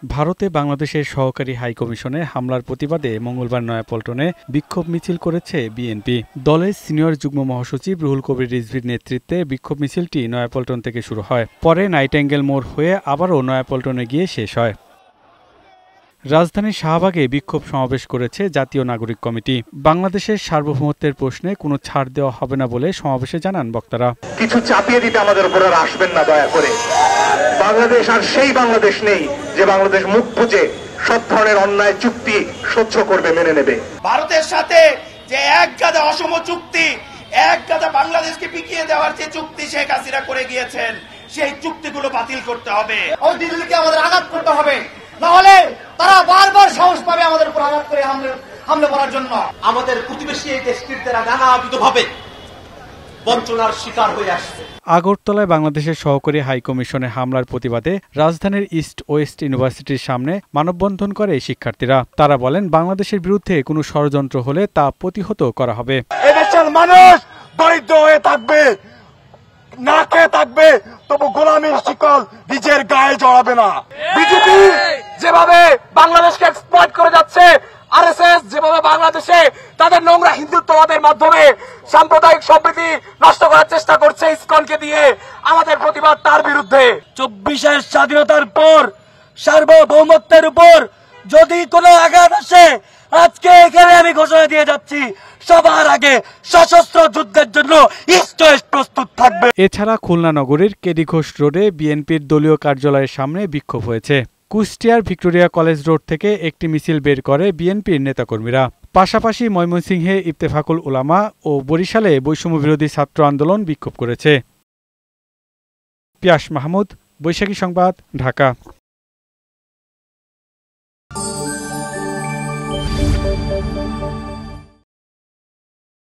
ভারতে বাংলাদেশের সহকারী হাইকমিশনে হামলার প্রতিবাদে মঙ্গলবার নয়াপল্টনে বিক্ষোভ মিছিল করেছে বিএনপি। দলের সিনিয়র যুগ্ম মহাসচিব রুহুল কবির রিজভীর নেতৃত্বে বিক্ষোভ মিছিলটি নয়াপল্টন থেকে শুরু হয়। পরে নাইটেঙ্গেল মোড় হয়ে আবারও নয়াপল্টনে গিয়ে শেষ হয়। রাজধানীর শাহবাগে বিক্ষোভ সমাবেশ করেছে জাতীয় নাগরিক কমিটি। বাংলাদেশের সার্বভৌমত্বের প্রশ্নে কোনো ছাড় দেওয়া হবে না বলে সমাবেশে জানান বক্তারা। কিছু চাপিয়ে দিতে আমাদের উপর আর আসবেন না দয়া করে। বাংলাদেশ আর সেই বাংলাদেশ নেই যে বাংলাদেশ মুখ বুজে সব ধরনের অন্যায় চুক্তি সহ্য করবে, মেনে নেবে। ভারতের সাথে যে এক গাদা অসম চুক্তি, এক গাদা বাংলাদেশকে পিকিয়ে দেওয়ার যে চুক্তি শেখ হাসিনা করে গিয়েছেন, সেই চুক্তিগুলো বাতিল করতে হবে। ওই দিল্লিকে আমাদের আঘাত করতে হবে, নাহলে তারা বারবার সাহস পাবে আমাদের উপর আঘাত করে হামলা করার জন্য। আমাদের প্রতিবেশী এই দেশটির দ্বারা নানাবিধভাবে বঞ্চনার শিকার হয়ে আসছে। আগরতলায় বাংলাদেশের সহকারী হাইকমিশনে হামলার প্রতিবাদে রাজধানীর ইস্ট ওয়েস্ট ইউনিভার্সিটির সামনে মানববন্ধন করে শিক্ষার্থীরা। তারা বলেন, বাংলাদেশের বিরুদ্ধে কোনো ষড়যন্ত্র হলে তা প্রতিহত করা হবে। এদেশের মানুষ দরিদ্র হয়ে থাকবে, না খেয়ে থাকবে, তবু গোলামীর শিকল নিজের গায়ে জড়াবে না। বিজেপি যেভাবে বাংলাদেশকে এক্সপ্লয়েট করে যাচ্ছে, আরএসএস যেভাবে বাংলাদেশে তাদের নোংরা হিন্দুত্ববাদের মাধ্যমে সাম্প্রদায়িক সম্প্রীতি নষ্ট করার চেষ্টা করছে ইসকনকে দিয়ে, আমাদের প্রতিবাদ তার বিরুদ্ধে। 24-এর স্বাধীনতার পর সার্বভৌমত্বের উপর যদি কোনো আঘাত আসে, আজকে এখানে আমি ঘোষণা দিয়ে যাচ্ছি, সবার আগে সশস্ত্র যুদ্ধের জন্য ইস্ট ওয়েস্ট প্রস্তুত থাকবে। এছাড়া খুলনা নগরীর কেডি ঘোষ রোডে বিএনপির দলীয় কার্যালয়ের সামনে বিক্ষোভ হয়েছে। কুষ্টিয়ার ভিক্টোরিয়া কলেজ রোড থেকে একটি মিছিল বের করে বিএনপির নেতাকর্মীরা। পাশাপাশি ময়মনসিংহে ইত্তেফাকুল উলামা ও বরিশালে বৈষম্য বিরোধী ছাত্র আন্দোলন বিক্ষোভ করেছে। পিয়াস মাহমুদ, বৈশাখী সংবাদ, ঢাকা।